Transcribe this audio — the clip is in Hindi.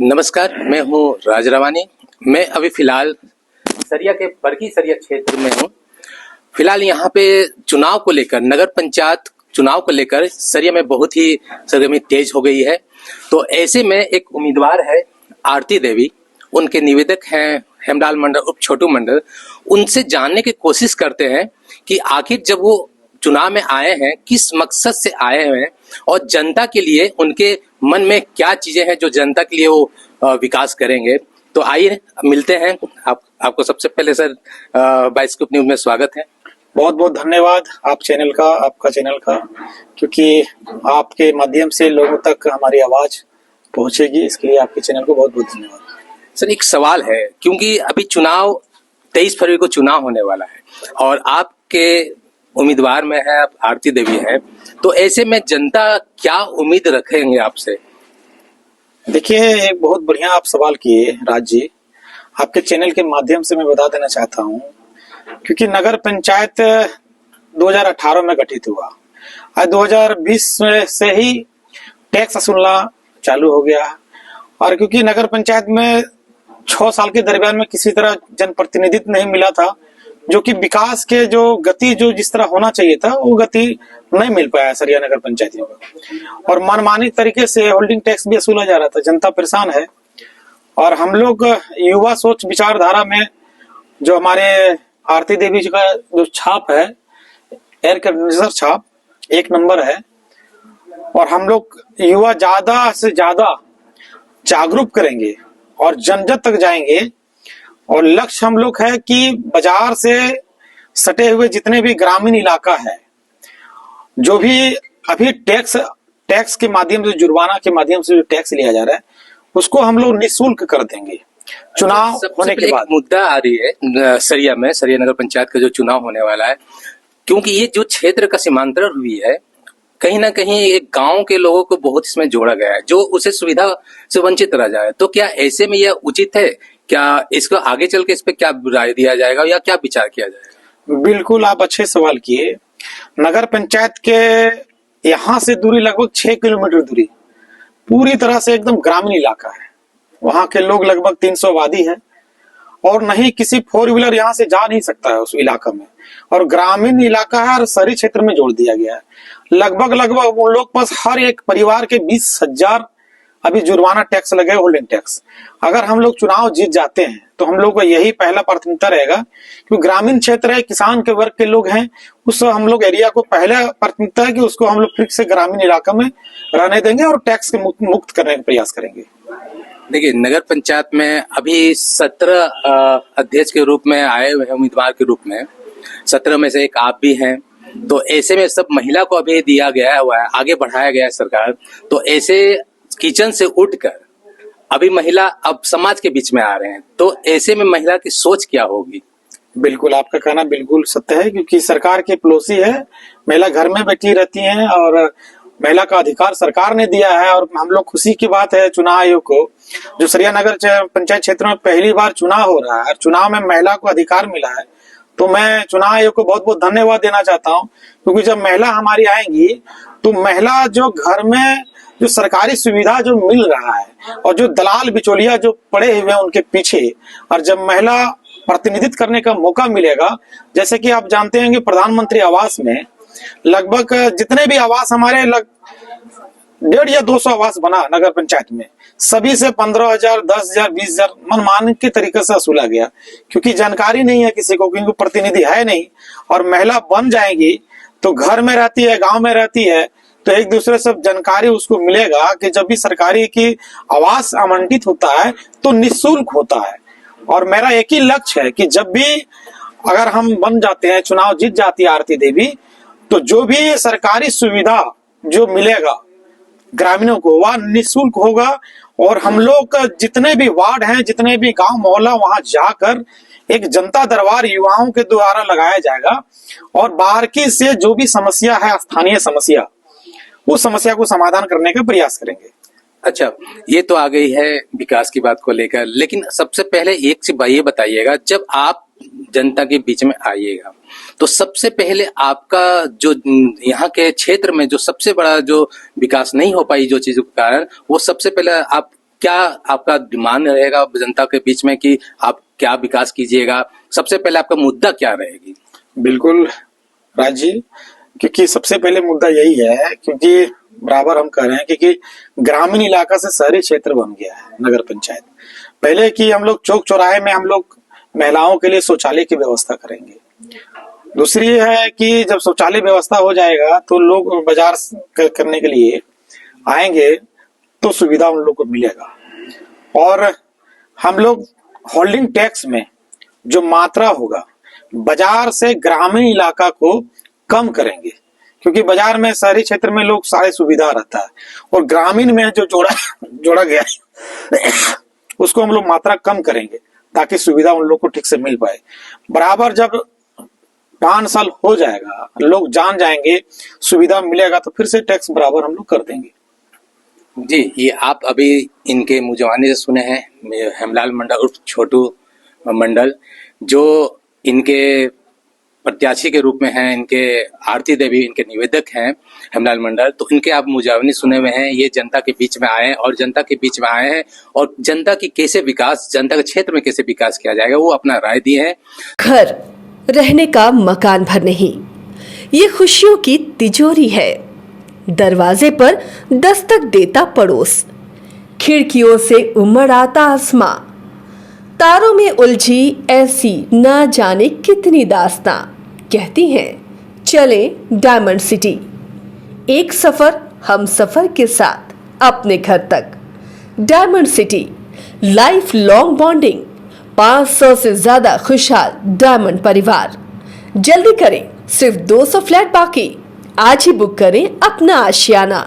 नमस्कार, मैं हूँ राज रवानी। मैं अभी फिलहाल सरिया के बरकी सरिया क्षेत्र में हूँ। फिलहाल यहाँ पे चुनाव को लेकर, नगर पंचायत चुनाव को लेकर सरिया में बहुत ही सरगर्मी तेज हो गई है। तो ऐसे में एक उम्मीदवार है आरती देवी, उनके निवेदक हैं हेमलाल मंडल उप छोटू मंडल। उनसे जानने की कोशिश करते हैं कि आखिर जब वो चुनाव में आए हैं किस मकसद से आए हैं और जनता के लिए उनके मन में क्या चीजें हैं जो जनता के लिए वो विकास करेंगे। तो आइए मिलते हैं। आपको सबसे पहले सर बाइस्कोप न्यूज में स्वागत है। बहुत बहुत धन्यवाद आपका चैनल का, क्योंकि आपके माध्यम से लोगों तक हमारी आवाज पहुंचेगी, इसके लिए आपके चैनल को बहुत बहुत धन्यवाद। सर एक सवाल है, क्योंकि अभी चुनाव 23 फरवरी को चुनाव होने वाला है और आपके उम्मीदवार में है आरती देवी है, तो ऐसे में जनता क्या उम्मीद रखेंगे आपसे? देखिए, एक बहुत बढ़िया आप सवाल किए राज जी। आपके चैनल के माध्यम से मैं बता देना चाहता हूँ, क्योंकि नगर पंचायत 2018 में गठित हुआ और 2020 से ही टैक्स वसूलना चालू हो गया। और क्योंकि नगर पंचायत में 6 साल के दरमियान में किसी तरह जनप्रतिनिधित्व नहीं मिला था, जो कि विकास के जो गति जो जिस तरह होना चाहिए था वो गति नहीं मिल पाया सरिया नगर पंचायतियों को, और मनमानी तरीके से होल्डिंग टैक्स भी वसूला जा रहा था। जनता परेशान है और हम लोग युवा सोच विचारधारा में जो हमारे आरती देवी जी का जो छाप है, एयर कंडीशनर छाप 1 नंबर है, और हम लोग युवा ज्यादा से ज्यादा जागरूक करेंगे और जन जन तक जाएंगे। और लक्ष्य हम लोग है कि बाजार से सटे हुए जितने भी ग्रामीण इलाका है, जो भी अभी टैक्स के माध्यम से, जुर्माना के माध्यम से जो टैक्स लिया जा रहा है, उसको हम लोग निःशुल्क कर देंगे चुनाव होने के बाद। मुद्दा आ रही है सरिया में, सरिया नगर पंचायत का जो चुनाव होने वाला है, क्योंकि ये जो क्षेत्र का सीमांतरण हुई है, कहीं ना कहीं एक गांव के लोगों को बहुत इसमें जोड़ा गया है जो उसे सुविधा से वंचित रह जाए। तो क्या ऐसे में यह उचित है? क्या इसको आगे चल के इस पे क्या राय दिया जाएगा या क्या विचार किया जाएगा? बिल्कुल, आप अच्छे सवाल किए। नगर पंचायत के यहाँ से दूरी लगभग 6 किलोमीटर दूरी पूरी तरह से एकदम ग्रामीण इलाका है। वहाँ के लोग लगभग 300 आबादी है और नहीं किसी 4 व्हीलर यहाँ से जा नहीं सकता है उस इलाका में, और ग्रामीण इलाका है और शहरी क्षेत्र में जोड़ दिया गया है। लगभग उन लोग पास हर एक परिवार के 20,000 अभी जुर्माना टैक्स लगे, होल्डिंग टैक्स। अगर हम लोग चुनाव जीत जाते हैं तो हम लोग को यही पहला प्राथमिकता रहेगा, क्योंकि ग्रामीण क्षेत्र है, किसान के वर्ग के लोग हैं, उस हम लोग एरिया को पहला प्राथमिकता है कि उसको हम लोग फिर से ग्रामीण इलाका में रहने देंगे और टैक्स के मुक्त करने का प्रयास करेंगे। देखिए, नगर पंचायत में अभी 17 अध्यक्ष के रूप में आए हुए हैं, उम्मीदवार के रूप में 17 में से एक आप भी हैं। तो ऐसे में सब महिला को अभी दिया गया हुआ है, आगे बढ़ाया गया है सरकार। तो ऐसे किचन से उठकर अभी महिला अब समाज के बीच में आ रहे हैं, तो ऐसे में महिला की सोच क्या होगी? बिल्कुल, आपका कहना बिल्कुल सत्य है, क्योंकि सरकार की पॉलिसी है महिला घर में बैठी रहती हैं और महिला का अधिकार सरकार ने दिया है। और हम लोग खुशी की बात है चुनाव आयोग को, जो सरिया नगर पंचायत क्षेत्र में पहली बार चुनाव हो रहा है और चुनाव में महिला को अधिकार मिला है। तो मैं चुनाव आयोग को बहुत बहुत धन्यवाद देना चाहता हूँ, क्योंकि जब महिला हमारी आएंगी तो महिला जो घर में जो सरकारी सुविधा जो मिल रहा है और जो दलाल बिचौलिया जो पड़े हुए हैं उनके पीछे, और जब महिला प्रतिनिधित्व करने का मौका मिलेगा, जैसे कि आप जानते हैं कि प्रधानमंत्री आवास में लगभग जितने भी आवास हमारे 150 या 200 आवास बना नगर पंचायत में, सभी से 15,000, 10,000, 20,000 मनमानी के तरीके से वसूला गया, क्योंकि जानकारी नहीं है किसी को, क्योंकि प्रतिनिधि है नहीं। और महिला बन जाएंगी तो घर में रहती है, गांव में रहती है, तो एक दूसरे से जानकारी उसको मिलेगा कि जब भी सरकारी की आवास आवंटित होता है तो निःशुल्क होता है। और मेरा एक ही लक्ष्य है कि जब भी अगर हम बन जाते हैं, चुनाव जीत जाती है आरती देवी, तो जो भी सरकारी सुविधा जो मिलेगा ग्रामीणों को वह निःशुल्क होगा। और हम लोग का जितने भी वार्ड हैं, जितने भी गांव मोहल्ला, वहां जाकर एक जनता दरबार युवाओं के द्वारा लगाया जाएगा और बाहर से जो भी समस्या है, स्थानीय समस्या, उस समस्या को समाधान करने का प्रयास करेंगे। अच्छा, ये तो आ गई है विकास की बात को लेकर, लेकिन सबसे पहले एक चीज ये बताइएगा, जब आप जनता के बीच में आइएगा तो सबसे पहले आपका जो यहाँ के क्षेत्र में जो सबसे बड़ा जो विकास नहीं हो पाई जो चीजों के कारण, वो सबसे पहले आप क्या आपका डिमांड रहेगा जनता के बीच में कि आप क्या विकास कीजिएगा? सबसे पहले आपका मुद्दा क्या रहेगी? बिल्कुल राज जी, क्योंकि सबसे पहले मुद्दा यही है, क्योंकि बराबर हम कह रहे हैं क्योंकि ग्रामीण इलाका से शहरी क्षेत्र बन गया है नगर पंचायत। पहले कि हम लोग चौक चौराहे में हम लोग महिलाओं के लिए शौचालय की व्यवस्था करेंगे। दूसरी है कि जब शौचालय व्यवस्था हो जाएगा तो लोग बाजार करने के लिए आएंगे तो सुविधा उन लोग को मिलेगा। और हम लोग होल्डिंग टैक्स में जो मात्रा होगा बाजार से ग्रामीण इलाका को कम करेंगे, क्योंकि बाजार में शहरी क्षेत्र में लोग सारे सुविधा रहता है और ग्रामीण में जो जोड़ा गया है उसको हम लोग मात्रा कम करेंगे ताकि सुविधा उन लोग को ठीक से मिल पाए। बराबर जब 5 साल हो जाएगा, लोग जान जाएंगे, सुविधा मिलेगा, तो फिर से टैक्स बराबर हम लोग कर देंगे। जी, ये आप अभी इनके मुंह जबानी से सुने हैं हेमलाल मंडल उर्फ छोटू मंडल, जो इनके प्रत्याशी के रूप में हैं, इनके आरती देवी इनके निवेदक हैं हेमलाल मंडल। तो इनके आप मुंह जबानी सुने हुए हैं, ये जनता के बीच में आए हैं और जनता के बीच में आए हैं और जनता की कैसे विकास, जनता के क्षेत्र में कैसे विकास किया जाएगा वो अपना राय दिए हैं। घर रहने का मकान भर नहीं, ये खुशियों की तिजोरी है। दरवाजे पर दस्तक देता पड़ोस, खिड़कियों से उमड़ आता आसमां, तारों में उलझी ऐसी न जाने कितनी दास्तां। कहती हैं चले डायमंड सिटी, एक सफर हम सफर के साथ अपने घर तक। Diamond city, life long bonding, 500 से ज्यादा खुशहाल डायमंड परिवार। जल्दी करें, सिर्फ 200 फ्लैट बाकी। आज ही बुक करें अपना आशियाना।